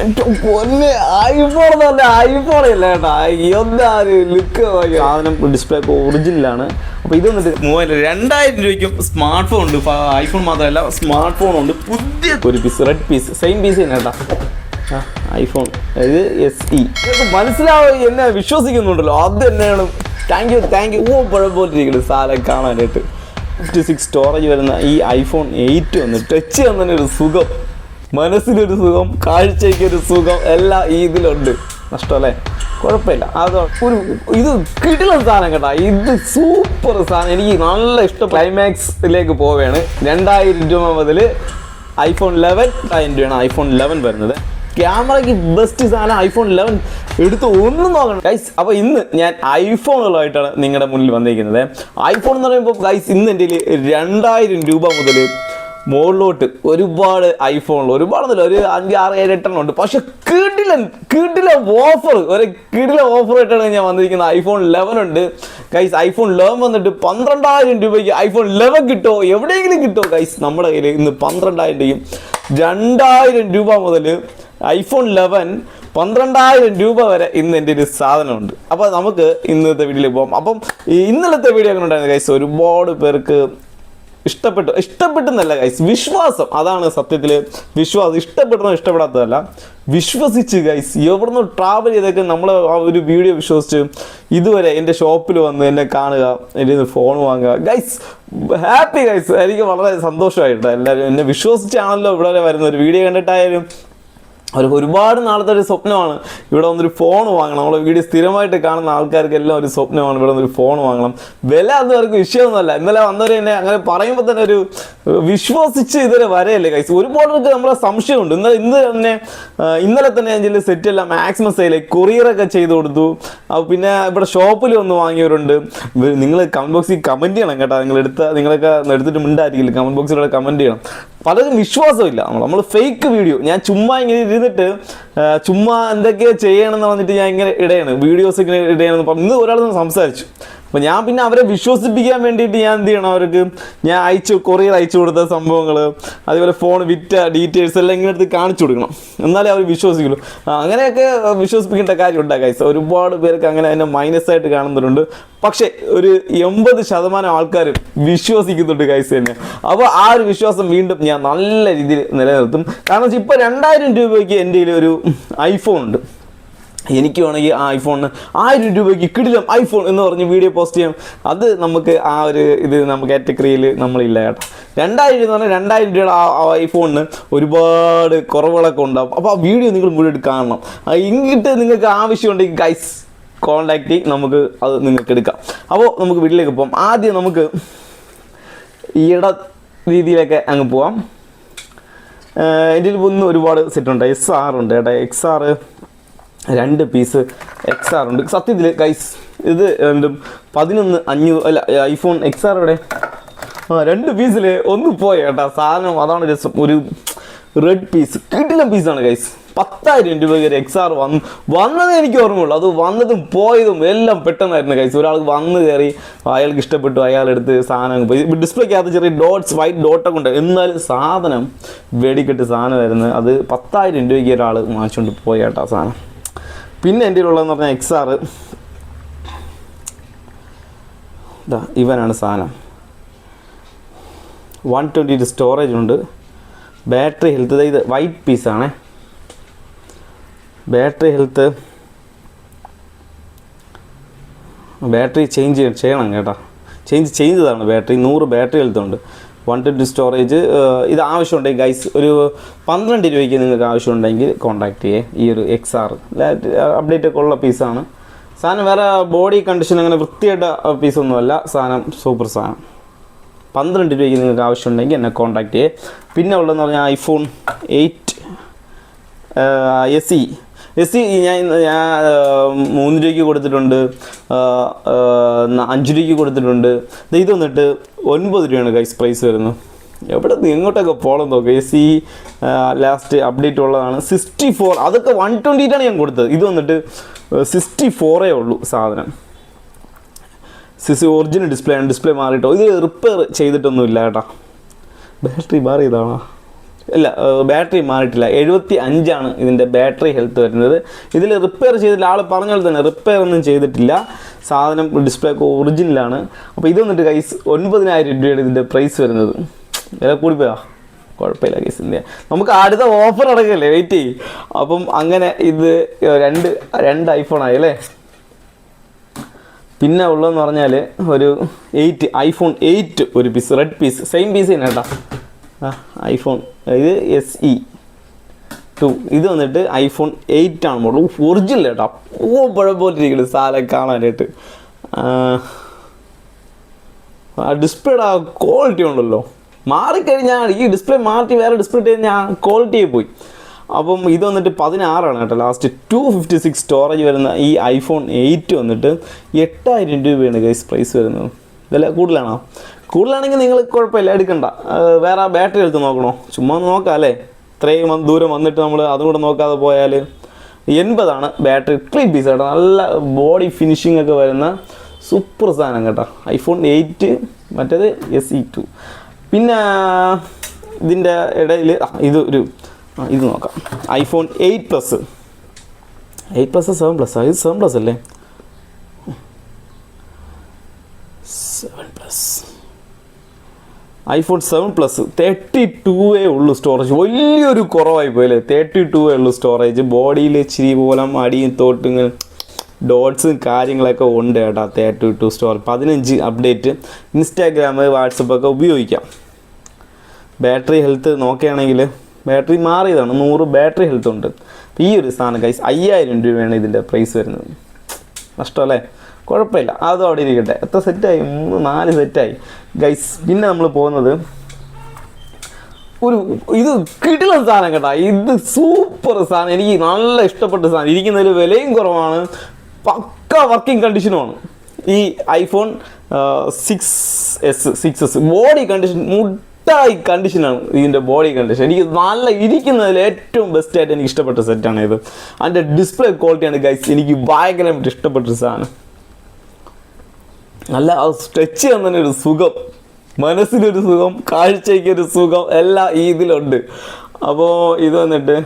എന്റെ പൊന്നെ ഐഫോൺ തന്നെ ഐഫോൺ ഇല്ല കേട്ടാ. എന്താ ലുക്ക് സാധനം ഡിസ്പ്ലേ ഒക്കെ ഒറിജിനലാണ്. അപ്പൊ ഇത് വന്നിട്ട് 2000 രൂപയ്ക്കും സ്മാർട്ട് ഫോൺ ഉണ്ട്. ഐഫോൺ മാത്രമല്ല സ്മാർട്ട് ഫോൺ ഉണ്ട്. പുതിയ ഒരു piece red piece same piece തന്നെ കേട്ടാ. ഐഫോൺ ഇത് SE മനസ്സിലാവും എന്നെ വിശ്വസിക്കുന്നുണ്ടല്ലോ. അത് തന്നെയാണ്. Thank you. കുഴപ്പമിരിക്കുന്നത് സാധനം കാണാനായിട്ട്. 56 സ്റ്റോറേജ് വരുന്ന ഈ ഐഫോൺ 8 വന്ന് ടച്ച് ചെയ്യാൻ തന്നെ ഒരു സുഖം, മനസ്സിനൊരു സുഖം, കാഴ്ചയ്ക്കൊരു സുഖം എല്ലാം ഈ ഇതിലുണ്ട്. നഷ്ടമല്ലേ? കുഴപ്പമില്ല. അത് ഇത് കിടിലൻ സാധനം കേട്ടോ. ഇത് സൂപ്പർ സാധനം, എനിക്ക് നല്ല ഇഷ്ടം. ക്ലൈമാക്സിലേക്ക് പോവുകയാണ്. 2000 രൂപ മുതൽ ഐഫോൺ 11 രൂപയാണ് ഐഫോൺ 11 വരുന്നത്. ക്യാമറയ്ക്ക് ബെസ്റ്റ് സാധനം ഐഫോൺ 11 എടുത്ത് ഒന്നും നോക്കണം ഗൈസ്. അപ്പോൾ ഇന്ന് ഞാൻ ഐഫോണുകളായിട്ടാണ് നിങ്ങളുടെ മുന്നിൽ വന്നിരിക്കുന്നത്. ഐഫോൺ എന്ന് പറയുമ്പോൾ ഗൈസ് ഇന്ന് എൻ്റെ 2000 രൂപ മുതൽ മുകളിലോട്ട് ഒരുപാട് ഐഫോണിൽ ഒരുപാടൊന്നുമില്ല, ഒരു 5, 6, 7, 8 എണ്ണം ഉണ്ട്. പക്ഷെ കിടിലൻ ഓഫർ ആയിട്ടാണ് ഞാൻ വന്നിരിക്കുന്നത്. ഐഫോൺ 11 ഉണ്ട് ഗൈസ്. ഐഫോൺ 11 വന്നിട്ട് 12,000 രൂപയ്ക്ക് ഐഫോൺ 11 കിട്ടുമോ? എവിടെയെങ്കിലും കിട്ടുമോ ഗൈസ്? നമ്മുടെ കയ്യിൽ ഇന്ന് 12,000 രൂപയും 2,000 രൂപ മുതൽ ഐഫോൺ 11 12,000 രൂപ വരെ ഇന്ന് എൻ്റെ ഒരു സാധനമുണ്ട്. അപ്പോൾ നമുക്ക് ഇന്നത്തെ വീഡിയോയിൽ പോകാം. അപ്പം ഇന്നലത്തെ വീഡിയോ അങ്ങനെ ഉണ്ടായിരുന്നു ഗൈസ്. ഒരുപാട് പേർക്ക് ഇഷ്ടപ്പെട്ടെന്നല്ല ഗൈസ്, വിശ്വാസം. അതാണ് സത്യത്തിൽ വിശ്വാസം. ഇഷ്ടപ്പെടണോ ഇഷ്ടപ്പെടാത്തതല്ല, വിശ്വസിച്ച് ഗൈസ്. എവിടുന്ന് ട്രാവൽ ചെയ്തൊക്കെ നമ്മൾ ആ ഒരു വീഡിയോ വിശ്വസിച്ച് ഇതുവരെ എൻ്റെ ഷോപ്പിൽ വന്ന് എന്നെ കാണുക, എൻ്റെ ഫോൺ വാങ്ങുക ഗൈസ്. Happy guys. എനിക്ക് വളരെ സന്തോഷമായിട്ട് എല്ലാവരും എന്നെ വിശ്വസിച്ചാണല്ലോ ഇവിടെ വരെ വരുന്നത്. ഒരു വീഡിയോ കണ്ടിട്ടായാലും ഒരുപാട് നാളത്തെ ഒരു സ്വപ്നമാണ് ഇവിടെ വന്നൊരു ഫോൺ വാങ്ങണം. നമ്മളെ വീഡിയോ സ്ഥിരമായിട്ട് കാണുന്ന ആൾക്കാർക്ക് എല്ലാം ഒരു സ്വപ്നമാണ് ഇവിടെ വന്നൊരു ഫോൺ വാങ്ങണം. വില അതൊന്നും അവർക്ക് വിഷയമൊന്നുമല്ല. ഇന്നലെ വന്നവർ എന്നെ അങ്ങനെ പറയുമ്പോൾ തന്നെ ഒരു വിശ്വസിച്ച് ഇതുവരെ വരെയല്ലേ ഗൈസ്. ഒരുപാട് പേർക്ക് നമ്മളെ സംശയമുണ്ട്. ഇന്നലെ തന്നെ ഞാൻ സെറ്റ് എല്ലാം മാക്സിമം സെയിലായി കൊറിയറൊക്കെ ചെയ്ത് കൊടുത്തു. പിന്നെ ഇവിടെ ഷോപ്പിൽ വന്ന് വാങ്ങിയവരുണ്ട്. നിങ്ങൾ കമൻറ്റ് ബോക്സിൽ കമൻറ്റ് ചെയ്യണം കേട്ടോ. നിങ്ങളൊക്കെ എടുത്തിട്ട് മിണ്ടായിരിക്കില്ല. കമൻറ്റ് ബോക്സിലൂടെ കമൻറ്റ് ചെയ്യണം. പലരും വിശ്വാസമില്ല. നമ്മൾ ഫേക്ക് വീഡിയോ, ഞാൻ ചുമ്മാ ഇങ്ങനെ ഇരുന്നിട്ട് ചുമ്മാ എന്തൊക്കെയോ ചെയ്യണമെന്ന് വന്നിട്ട് ഞാൻ ഇങ്ങനെ ഇടയാണ്, വീഡിയോസ് ഇങ്ങനെ ഇടയാണെന്ന് പറഞ്ഞു. ഇന്ന് ഒരാളൊന്ന് സംസാരിച്ചു. അപ്പോൾ ഞാൻ പിന്നെ അവരെ വിശ്വസിപ്പിക്കാൻ വേണ്ടിയിട്ട് ഞാൻ എന്ത് ചെയ്യണം, അവർക്ക് ഞാൻ കൊറിയർ അയച്ചു കൊടുത്ത സംഭവങ്ങൾ, അതേപോലെ ഫോൺ വിറ്റ ഡീറ്റെയിൽസ് എല്ലാം ഇങ്ങനെ എടുത്ത് കാണിച്ചു കൊടുക്കണം. എന്നാലേ അവർ വിശ്വസിക്കുള്ളൂ. അങ്ങനെയൊക്കെ വിശ്വസിപ്പിക്കേണ്ട കാര്യമുണ്ട് ഗൈസ്. ഒരുപാട് പേർക്ക് അങ്ങനെ അതിനെ മൈനസായിട്ട് കാണുന്നവരുണ്ട്. പക്ഷേ ഒരു 80% ആൾക്കാരും വിശ്വസിക്കുന്നുണ്ട് ഗൈസ് തന്നെ. അപ്പോൾ ആ ഒരു വിശ്വാസം വീണ്ടും ഞാൻ നല്ല രീതിയിൽ നിലനിർത്തും. കാരണം ഇപ്പോൾ 2,000 രൂപയ്ക്ക് എൻ്റെ കയ്യിൽ ഒരു ഐഫോൺ ഉണ്ട്. എനിക്ക് വേണമെങ്കിൽ ആ ഐഫോണിന് 1000 രൂപയ്ക്ക് കിടിലം ഐഫോൺ എന്ന് പറഞ്ഞ് വീഡിയോ പോസ്റ്റ് ചെയ്യാം. അത് നമുക്ക് ആ ഒരു ഇത് നമുക്ക് കാറ്റഗറിയിൽ നമ്മളില്ല കേട്ടോ. 2,000 എന്ന് പറഞ്ഞാൽ 2,000 രൂപയുടെ ആ ഐഫോണിന് ഒരുപാട് കുറവുകളൊക്കെ ഉണ്ടാകും. അപ്പോൾ ആ വീഡിയോ നിങ്ങൾ മുഴുവൻ കാണണം. ഇങ്ങിട്ട് നിങ്ങൾക്ക് ആവശ്യമുണ്ടെങ്കിൽ ഗൈസ് കോൺടാക്റ്റ് നമുക്ക് അത് നിങ്ങൾക്ക് എടുക്കാം. അപ്പോൾ നമുക്ക് വീട്ടിലേക്ക് പോകാം. ആദ്യം നമുക്ക് ഈയിട രീതിയിലൊക്കെ അങ്ങ് പോവാം. എൻ്റെ ഒന്ന് ഒരുപാട് സെറ്റുണ്ട്. XR ഉണ്ട് കേട്ടോ. XR 2 പീസ് XR ഉണ്ട്. സത്യത്തിൽ ഗൈസ് ഇത് രണ്ടും 11,500 അല്ല. ഐഫോൺ XR ഇവിടെ 2 പീസിൽ ഒന്ന് പോയി കേട്ടോ സാധനം. അതാണ് രസം. ഒരു റെഡ് പീസ് കിടിലൻ പീസാണ് ഗൈസ്. 10,000 രൂപയ്ക്ക് ഒരു XR വന്നത് എനിക്ക് ഓർമ്മയുള്ളൂ. അത് വന്നതും പോയതും എല്ലാം പെട്ടെന്നായിരുന്നു ഗൈസ്. ഒരാൾക്ക് വന്ന് കയറി, അയാൾക്ക് ഇഷ്ടപ്പെട്ടു, അയാളെടുത്ത് സാധനം പോയി. ഡിസ്പ്ലേക്കകത്ത് ചെറിയ വൈറ്റ് ഡോട്ടൊക്കെ ഉണ്ട്. എന്നാലും സാധനം വെടിക്കെട്ട് സാധനമായിരുന്നു. അത് 10,000 രൂപയ്ക്ക് ഒരാൾ വാങ്ങിച്ചുകൊണ്ട് പോയ കേട്ടോ സാധനം. പിന്നെ എൻ്റെ ഉള്ളതെന്ന് പറഞ്ഞാൽ XR ഇവനാണ് സാധനം. 120 സ്റ്റോറേജ് ഉണ്ട്. ബാറ്ററി ഹെൽത്ത് ഇത് വൈറ്റ് പീസാണ്. ബാറ്ററി ഹെൽത്ത് ബാറ്ററി ചേഞ്ച് ചെയ്യണം കേട്ടോ. ചേഞ്ച് ചെയ്തതാണ് ബാറ്ററി. 100 ബാറ്ററി ഹെൽത്ത് ഉണ്ട്. 120 സ്റ്റോറേജ്. ഇത് ആവശ്യമുണ്ടെങ്കിൽ ഗൈസ് ഒരു 12 രൂപയ്ക്ക് നിങ്ങൾക്ക് ആവശ്യമുണ്ടെങ്കിൽ കോൺടാക്ട് ചെയ്യേ. ഈ ഒരു XR അപ്ഡേറ്റ് ഒക്കെ ഉള്ള പീസാണ് സാധനം. വേറെ ബോഡി കണ്ടീഷൻ അങ്ങനെ വൃത്തിയായിട്ട് പീസൊന്നുമല്ല സാധനം. സൂപ്പർ സാധനം. 12 രൂപയ്ക്ക് നിങ്ങൾക്ക് ആവശ്യമുണ്ടെങ്കിൽ എന്നെ കോൺടാക്ട് ചെയ്യേ. പിന്നെ ഉള്ളതെന്ന് പറഞ്ഞാൽ ഐഫോൺ 8 SE ഞാൻ 3 രൂപയ്ക്ക് കൊടുത്തിട്ടുണ്ട്, 5 രൂപയ്ക്ക് കൊടുത്തിട്ടുണ്ട്. ഇത് വന്നിട്ട് 9 രൂപയാണ് ഗൈസ് പ്രൈസ് വരുന്നത്. എവിടെ എങ്ങോട്ടൊക്കെ പോകണം നോക്കുക. SE ലാസ്റ്റ് അപ്ഡേറ്റ് ഉള്ളതാണ്. 64 അതൊക്കെ 128 ഞാൻ കൊടുത്തത്. ഇത് വന്നിട്ട് 64 ഉള്ളൂ സാധനം. ഒറിജിനൽ ഡിസ്പ്ലേ ആണ്. ഡിസ്പ്ലേ മാറിയിട്ടോ. ഇത് റിപ്പയർ ചെയ്തിട്ടൊന്നുമില്ല കേട്ടോ. ബാറ്ററി മാറിയതാണോ? ഇല്ല, ബാറ്ററി മാറിയിട്ടില്ല. 75 ഇതിൻ്റെ ബാറ്ററി ഹെൽത്ത് വരുന്നത്. ഇതിൽ റിപ്പയർ ചെയ്തില്ല, ആൾ പറഞ്ഞ പോലെ തന്നെ റിപ്പയർ ഒന്നും ചെയ്തിട്ടില്ല. സാധനം ഡിസ്പ്ലേ ഒക്കെ ഒറിജിനലാണ്. അപ്പോൾ ഇത് വന്നിട്ട് ഗൈസ് 9000 രൂപയാണ് ഇതിൻ്റെ പ്രൈസ് വരുന്നത്. വില കൂടിപ്പോയാ കുഴപ്പമില്ല ഗൈസ്, നമുക്ക് അടുത്ത ഓഫർ അടക്കല്ലേ, വെയിറ്റ് ചെയ്യും. അപ്പം അങ്ങനെ ഇത് രണ്ട് ഐഫോൺ ആയി അല്ലേ. പിന്നെ ഉള്ളതെന്ന് പറഞ്ഞാൽ ഒരു iPhone 8 ഒരു piece, red piece, same piece തന്നെ കേട്ടോ. iPhone ഇത് SE2. ഇത് വന്നിട്ട് iPhone 8 ആണ് മോഡൽ. ഒറിജിനൽ കേട്ടോ, പഴപ്പോലിരിക്കുന്നത് സാധനം കാണാനായിട്ട്. ഡിസ്പ്ലേയുടെ ആ ക്വാളിറ്റി ഉണ്ടല്ലോ, മാറിക്കഴിഞ്ഞാൽ ഈ ഡിസ്പ്ലേ മാറ്റി വേറെ ഡിസ്പ്ലേ ഇട്ട് കഴിഞ്ഞാൽ ക്വാളിറ്റിയെ പോയി. അപ്പം ഇത് വന്നിട്ട് 16 കേട്ടോ ലാസ്റ്റ്. 256 സ്റ്റോറേജ് വരുന്ന ഈ iPhone 8 വന്നിട്ട് 8000 രൂപയാണ് ഗൈസ് പ്രൈസ് വരുന്നത്. വില കൂടുതലാണോ? കൂടുതലാണെങ്കിൽ നിങ്ങൾ കുഴപ്പമില്ല, എടുക്കണ്ട. വേറെ ബാറ്ററി എടുത്ത് നോക്കണോ? ചുമ്മാ നോക്കാം അല്ലേ. ഇത്രയും ദൂരം വന്നിട്ട് നമ്മൾ അതും കൂടെ നോക്കാതെ പോയാൽ 80 ബാറ്ററി. ക്ലീൻ പീസ് കേട്ടോ, നല്ല ബോഡി ഫിനിഷിംഗ് ഒക്കെ വരുന്ന സൂപ്പർ സാധനം കേട്ടോ. iPhone 8 മറ്റേത് SE2. പിന്നെ ഇതിൻ്റെ ഇടയിൽ ഇത് നോക്കാം. iPhone 8 Plus 7 Plus. ഇത് 7 Plus അല്ലേ? 7 Plus. iPhone 7 Plus 32 ഉള്ളൂ സ്റ്റോറേജ്. വലിയൊരു കുറവായി പോയല്ലേ. 32 ഉള്ളൂ സ്റ്റോറേജ്. ബോഡിയിൽ ഇച്ചിരി പോലെ അടിയും തോട്ടിങ്ങനെ ഡോട്ട്സും കാര്യങ്ങളൊക്കെ ഉണ്ട് കേട്ടോ. 32 സ്റ്റോറേജ്. 15 അപ്ഡേറ്റ്. ഇൻസ്റ്റാഗ്രാം, വാട്സപ്പ് ഒക്കെ ഉപയോഗിക്കാം. ബാറ്ററി ഹെൽത്ത് നോക്കുകയാണെങ്കിൽ ബാറ്ററി മാറിയതാണ്, 100 ബാറ്ററി ഹെൽത്ത് ഉണ്ട്. ഈ ഒരു സാധനം ഗൈസ് 5000 രൂപയാണ് ഇതിൻ്റെ പ്രൈസ് വരുന്നത്. നഷ്ടമല്ലേ? കുഴപ്പമില്ല, അതും അവിടെ ഇരിക്കട്ടെ. എത്ര സെറ്റായി? 4 സെറ്റായി ഗൈസ്. പിന്നെ നമ്മൾ പോകുന്നത് ഇത് കിടിലൻ സാധനം കേട്ടോ. ഇത് സൂപ്പർ സാധനം, എനിക്ക് നല്ല ഇഷ്ടപ്പെട്ട സാധനം. ഇരിക്കുന്നതിൽ വിലയും കുറവാണ്, പക്ക വർക്കിംഗ് കണ്ടീഷനുമാണ്. ഈ iPhone 6s ബോഡി കണ്ടീഷൻ കണ്ടീഷനാണ് ഇതിൻ്റെ ബോഡി കണ്ടീഷൻ. എനിക്ക് നല്ല ഇരിക്കുന്നതിൽ ഏറ്റവും ബെസ്റ്റായിട്ട് എനിക്ക് ഇഷ്ടപ്പെട്ട സെറ്റാണ് ഇത്. അതിൻ്റെ ഡിസ്പ്ലേ ക്വാളിറ്റിയാണ് ഗൈസ് എനിക്ക് ഭയങ്കരമായിട്ട് ഇഷ്ടപ്പെട്ട സാധനം. നല്ല സ്ട്രെച്ച് ചെയ്യാൻ തന്നെ ഒരു സുഖം, മനസ്സിനൊരു സുഖം, കാഴ്ചയ്ക്കൊരു സുഖം, എല്ലാം ഈ ഇതിലുണ്ട്. അപ്പോൾ ഇത് വന്നിട്ട്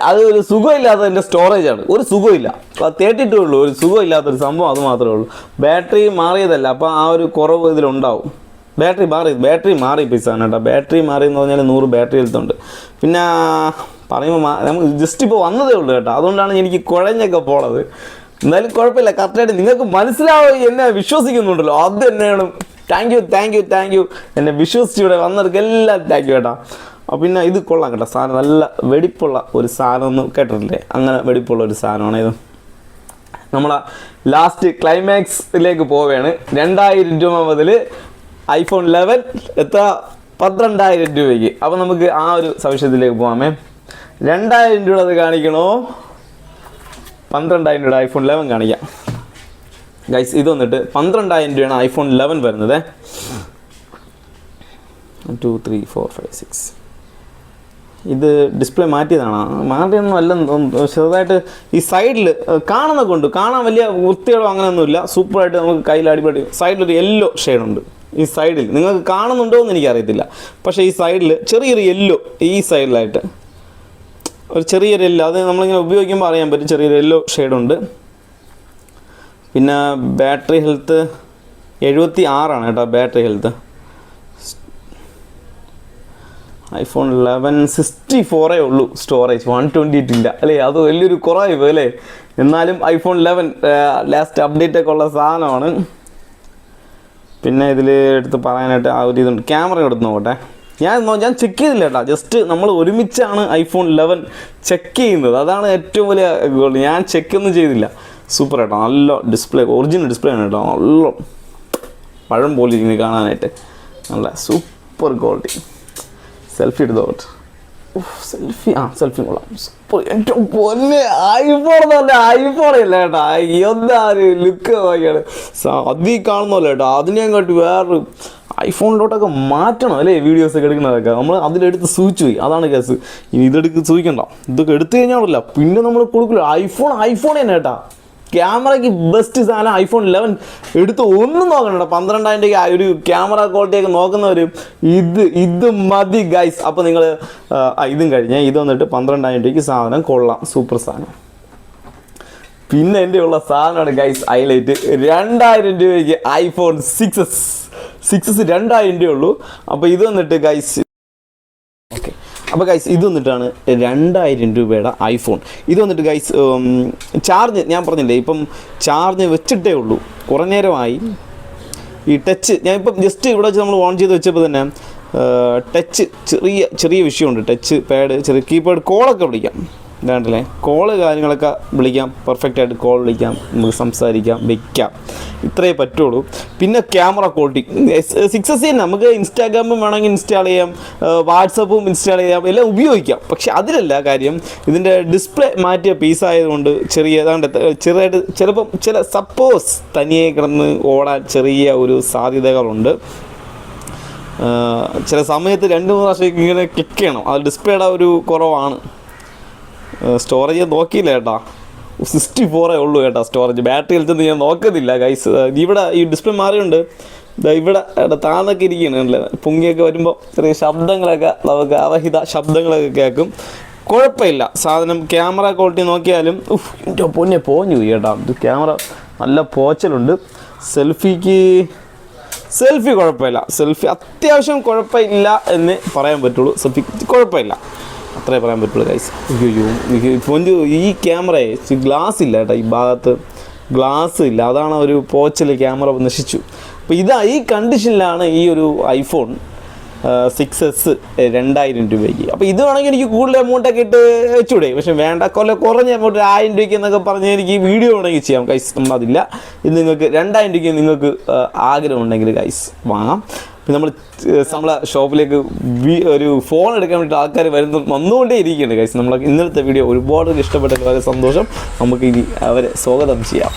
അത് ഒരു സുഖമില്ലാത്തതിൻ്റെ സ്റ്റോറേജാണ്. ഒരു സുഖമില്ല. 32 ഉള്ളൂ, ഒരു സുഖമില്ലാത്തൊരു സംഭവം, അത് മാത്രമേ ഉള്ളൂ. ബാറ്ററി മാറിയതല്ല, അപ്പോൾ ആ ഒരു കുറവ് ഇതിലുണ്ടാവും. ബാറ്ററി മാറി പീസാണ് കേട്ടോ. ബാറ്ററി മാറിയെന്ന് പറഞ്ഞാൽ 100 ബാറ്ററി ഹെൽത്തുണ്ട്. പിന്നെ പറയുമ്പോൾ നമുക്ക് ജസ്റ്റ് ഇപ്പോൾ വന്നതേ ഉള്ളൂ കേട്ടോ, അതുകൊണ്ടാണ് എനിക്ക് കുഴഞ്ഞൊക്കെ പോണത്. എന്നാലും കുഴപ്പമില്ല, കറക്റ്റായിട്ട് നിങ്ങൾക്ക് മനസ്സിലാവുക, എന്നെ വിശ്വസിക്കുന്നുണ്ടല്ലോ, അത് തന്നെയാണ്. താങ്ക് യു എന്നെ വിശ്വസിച്ച് ഇവിടെ വന്നവർക്ക് എല്ലാം താങ്ക് യു കേട്ടോ. പിന്നെ ഇത് കൊള്ളാം കേട്ടോ, സാധനം നല്ല വെടിപ്പുള്ള ഒരു സാധനം ഒന്നും കേട്ടിട്ടില്ലേ, അങ്ങനെ വെടിപ്പുള്ള ഒരു സാധനമാണ് ഇത്. നമ്മളെ ലാസ്റ്റ് ക്ലൈമാക്സിലേക്ക് പോവുകയാണ്. 2000 രൂപ മുതൽ iPhone 11 എത്ര? 12000 രൂപയ്ക്ക്. അപ്പോൾ നമുക്ക് ആ ഒരു സവിശേഷതയിലേക്ക് പോകാമേ. 2000 രൂപ അത് കാണിക്കണോ? 12000 രൂപ iPhone 11 കാണിക്കാം ഗൈസ്. ഇത് വന്നിട്ട് 12000 രൂപയാണ് iPhone 11 വരുന്നത്. 1 2 3 4 5 6. ഇത് ഡിസ്പ്ലേ മാറ്റിയതാണ്, മാറ്റിയൊന്നും അല്ലെന്ന് തോന്നുന്നു. ചെറുതായിട്ട് ഈ സൈഡിൽ കാണാൻ വലിയ വൃത്തിയോടോ അങ്ങനെയൊന്നുമില്ല. സൂപ്പറായിട്ട് നമുക്ക് കയ്യിൽ അടിപൊളി. സൈഡിലൊരു യെല്ലോ ഷെയ്ഡുണ്ട് ഈ സൈഡിൽ, നിങ്ങൾക്ക് കാണുന്നുണ്ടോ എന്ന് എനിക്കറിയത്തില്ല. പക്ഷേ ഈ സൈഡിൽ ചെറിയൊരു യെല്ലോ, ഈ സൈഡിലായിട്ട് ഒരു ചെറിയൊരു യെല്ലോ, അത് നമ്മളിങ്ങനെ ഉപയോഗിക്കുമ്പോൾ അറിയാൻ പറ്റും, ചെറിയൊരു യെല്ലോ ഷെയ്ഡുണ്ട്. പിന്നെ ബാറ്ററി ഹെൽത്ത് 76 കേട്ടോ ബാറ്ററി ഹെൽത്ത്. iPhone 11 64 ഉള്ളൂ സ്റ്റോറേജ്, 128 ഇല്ല അല്ലേ. അത് വലിയൊരു കുറവായി പോയി അല്ലേ. എന്നാലും iPhone 11 ലാസ്റ്റ് അപ്ഡേറ്റ് ഒക്കെ ഉള്ള സാധനമാണ്. പിന്നെ ഇതിൽ എടുത്ത് പറയാനായിട്ട് ആ ഒരു ഇതുണ്ട്. ക്യാമറ എടുത്ത് നോക്കട്ടെ. ഞാൻ ചെക്ക് ചെയ്തില്ല കേട്ടോ, ജസ്റ്റ് നമ്മൾ ഒരുമിച്ചാണ് iPhone 11 ചെക്ക് ചെയ്യുന്നത്, അതാണ് ഏറ്റവും വലിയ ഗോൾ. ഞാൻ ചെക്കൊന്നും ചെയ്തില്ല. സൂപ്പർ കേട്ടോ, നല്ല ഡിസ്പ്ലേ, ഒറിജിനൽ ഡിസ്പ്ലേ ആണ് കേട്ടോ. നല്ല പഴം പോലെ ഇരിക്കുന്നത് കാണാനായിട്ട്, നല്ല സൂപ്പർ ക്വാളിറ്റി. സെൽഫി എടുത്തോട്ട്, സെൽഫി കൊള്ളാം, സൂപ്പർ. ഏറ്റവും പൊന്നെ ഐഫോൺ തന്നെ, ഐഫോൺ ഇല്ല കേട്ടോ. എന്താ ഒരു ലുക്ക് നോക്കിയാണ് അതിൽ കാണുന്നല്ലോ കേട്ടോ. അതിനെയും കാട്ടി വേറൊരു ഐഫോണിലോട്ടൊക്കെ മാറ്റണം അല്ലേ വീഡിയോസൊക്കെ എടുക്കുന്നതൊക്കെ. നമ്മൾ അതിലെടുത്ത് സൂചിച്ചു പോയി, അതാണ് കേസ്. ഇനി ഇതെടുത്ത് സൂചിക്കണ്ട, ഇതൊക്കെ എടുത്തു കഴിഞ്ഞാൽ പിന്നെ നമ്മൾ കൊടുക്കില്ല. ഐഫോൺ തന്നെ കേട്ടാ, ക്യാമറയ്ക്ക് ബെസ്റ്റ് സാധനം ഐഫോൺ 11 എടുത്ത് ഒന്നും നോക്കണ്ട. 12,000 രൂപയ്ക്ക് ഒരു ക്യാമറ ക്വാളിറ്റിയൊക്കെ നോക്കുന്നവർ ഇത് മതി ഗൈസ്. അപ്പോൾ നിങ്ങൾ ഇതും കഴിഞ്ഞാൽ ഇത് വന്നിട്ട് 12,000 രൂപയ്ക്ക് സാധനം കൊള്ളാം, സൂപ്പർ സാധനം. പിന്നെ എൻ്റെ ഉള്ള സാധനമാണ് ഗൈസ് ഹൈലൈറ്റ്. 2,000 രൂപയ്ക്ക് ഐഫോൺ 6s 2,000 രൂപയുള്ളൂ. അപ്പോൾ ഇത് വന്നിട്ട് ഗൈസ് ഓക്കെ, അപ്പോൾ ഗൈസ് ഇത് വന്നിട്ടാണ് 2,000 രൂപയുടെ ഐഫോൺ. ഇത് വന്നിട്ട് ഗൈസ് ചാർജ് ഞാൻ പറഞ്ഞില്ലേ, ഇപ്പം ചാർജ് വെച്ചിട്ടേ ഉള്ളൂ, കുറേ നേരമായി. ഈ ടച്ച് ഞാനിപ്പം ജസ്റ്റ് ഇവിടെ വെച്ച് നമ്മൾ ഓൺ ചെയ്ത് വെച്ചപ്പോൾ തന്നെ ടച്ച് ചെറിയ വിഷയമുണ്ട്. ടച്ച് പാഡ് ചെറിയ കീപാഡ് കോളൊക്കെ വിളിക്കാം, ഇതാണ്ടല്ലേ കോള് കാര്യങ്ങളൊക്കെ വിളിക്കാം, പെർഫെക്റ്റായിട്ട് കോൾ വിളിക്കാം, നമുക്ക് സംസാരിക്കാം, വയ്ക്കാം, ഇത്രയേ പറ്റുള്ളൂ. പിന്നെ ക്യാമറ ക്വാളിറ്റി 6s നമുക്ക് ഇൻസ്റ്റാഗ്രാമും വേണമെങ്കിൽ ഇൻസ്റ്റാൾ ചെയ്യാം, വാട്സപ്പും ഇൻസ്റ്റാൾ ചെയ്യാം, എല്ലാം ഉപയോഗിക്കാം. പക്ഷെ അതിലല്ല കാര്യം, ഇതിൻ്റെ ഡിസ്പ്ലേ മാറ്റിയ പീസായതുകൊണ്ട് ചെറുതായിട്ട് ചിലപ്പം സപ്പോസ് തനിയെ കിടന്ന് ഓടാൻ ചെറിയ ഒരു സാധ്യതകളുണ്ട്. ചില സമയത്ത് 2-3 പ്രാവശ്യം ഇങ്ങനെ ക്ലിക്ക് ചെയ്യണം, അത് ഡിസ്പ്ലേയുടെ ഒരു കുറവാണ്. സ്റ്റോറേജ് നോക്കിയില്ല കേട്ടാ, 64 ഉള്ളൂ കേട്ടോ സ്റ്റോറേജ്. ബാറ്ററി ഹെൽത്ത് ഞാൻ നോക്കുന്നില്ല ഗൈസ്. ഇവിടെ ഈ ഡിസ്പ്ലേ മാറിയുണ്ട്, ഇവിടെ താന്നൊക്കെ ഇരിക്കുകയാണ്, പൊങ്ങിയൊക്കെ വരുമ്പോൾ ചെറിയ ശബ്ദങ്ങളൊക്കെ നമുക്ക് അവഹിത ശബ്ദങ്ങളൊക്കെ കേൾക്കും. കുഴപ്പമില്ല സാധനം. ക്യാമറ ക്വാളിറ്റി നോക്കിയാലും എൻ്റെ പൊന്നെ പോഞ്ഞു പോയി കേട്ടോ. ഇത് ക്യാമറ നല്ല പോച്ചലുണ്ട്. സെൽഫി കുഴപ്പമില്ല, സെൽഫി അത്യാവശ്യം കുഴപ്പമില്ല എന്ന് പറയാൻ പറ്റുള്ളൂ. സെൽഫി കുഴപ്പമില്ല, അത്രേ പറയാൻ പറ്റുള്ളൂ ഗൈസ്. അയ്യോ ഈ ക്യാമറയെ ഗ്ലാസ് ഇല്ല കേട്ടോ, ഈ ഭാഗത്ത് ഗ്ലാസ് ഇല്ല, അതാണ് ഒരു പോച്ചൽ, ക്യാമറ നശിച്ചു. അപ്പോൾ ഈ കണ്ടീഷനിലാണ് ഈ ഒരു ഐഫോൺ 6s 2,000 രൂപയ്ക്ക്. അപ്പോൾ ഇത് വേണമെങ്കിൽ എനിക്ക് കൂടുതൽ എമൗണ്ടൊക്കെ ഇട്ട് വെച്ചൂടെ, പക്ഷെ വേണ്ട, കുറഞ്ഞ എമൗണ്ട് 1,000 രൂപയ്ക്ക് എന്നൊക്കെ പറഞ്ഞ് എനിക്ക് ഈ വീഡിയോ വേണമെങ്കിൽ ചെയ്യാം ഗൈസ്. നമ്മളതില്ല. ഇത് നിങ്ങൾക്ക് 2,000 രൂപയ്ക്ക് നിങ്ങൾക്ക് ആഗ്രഹമുണ്ടെങ്കിൽ ഗൈസ് വാങ്ങാം. പിന്നെ നമ്മളെ ഷോപ്പിലേക്ക് ഒരു ഫോൺ എടുക്കാൻ വേണ്ടിയിട്ട് ആൾക്കാർ വന്നുകൊണ്ടേ ഇരിക്കുകയാണ് ഗൈസ്. നമ്മൾ ഇന്നലത്തെ വീഡിയോ ഒരുപാട് ഇഷ്ടപ്പെട്ട വളരെ സന്തോഷം. നമുക്ക് ഇനി അവരെ സ്വാഗതം ചെയ്യാം.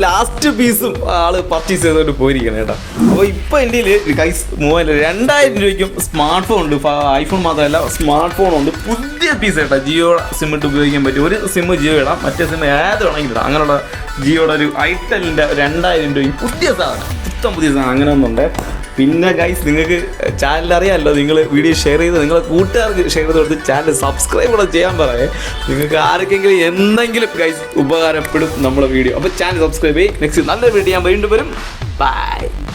ലാസ്റ്റ് പീസും ആള് പർച്ചേസ് ചെയ്തുകൊണ്ട് പോയിരിക്കണം കേട്ടോ. അപ്പോൾ ഇപ്പോൾ എൻ്റെ ഗൈസ് 2,000 രൂപയ്ക്കും സ്മാർട്ട് ഫോൺ ഉണ്ട്. ഐഫോൺ മാത്രമല്ല സ്മാർട്ട് ഫോൺ ഉണ്ട്, പുതിയ പീസ് കേട്ടോ. ജിയോ സിം ഇട്ട് ഉപയോഗിക്കാൻ പറ്റും. ഒരു സിം ജിയോ ഇടാം, മറ്റേ സിം ഏത് വേണമെങ്കിലും ഇടാം. അങ്ങനെയുള്ള ജിയോയുടെ ഒരു ഐറ്റലിൻ്റെ 2,000 രൂപയ്ക്ക് പുതിയ സാധനം, പുതിയ സാധനം അങ്ങനെ ഒന്നുണ്ട്. പിന്നെ ഗൈസ് നിങ്ങൾക്ക് ചാനൽ അറിയാമല്ലോ, നിങ്ങൾ വീഡിയോ ഷെയർ ചെയ്ത് നിങ്ങളെ കൂട്ടുകാർക്ക് ഷെയർ ചെയ്ത് കൊടുത്ത് ചാനൽ സബ്സ്ക്രൈബ് കൂടെ ചെയ്യാൻ പറയേ. നിങ്ങൾക്ക് ആർക്കെങ്കിലും എന്തെങ്കിലും ഗൈസ് ഉപകാരപ്പെടും നമ്മുടെ വീഡിയോ. അപ്പോൾ ചാനൽ സബ്സ്ക്രൈബ് ചെയ്യും. നെക്സ്റ്റ് നല്ല വീഡിയോ ഞാൻ വീണ്ടും വരും. ബൈ.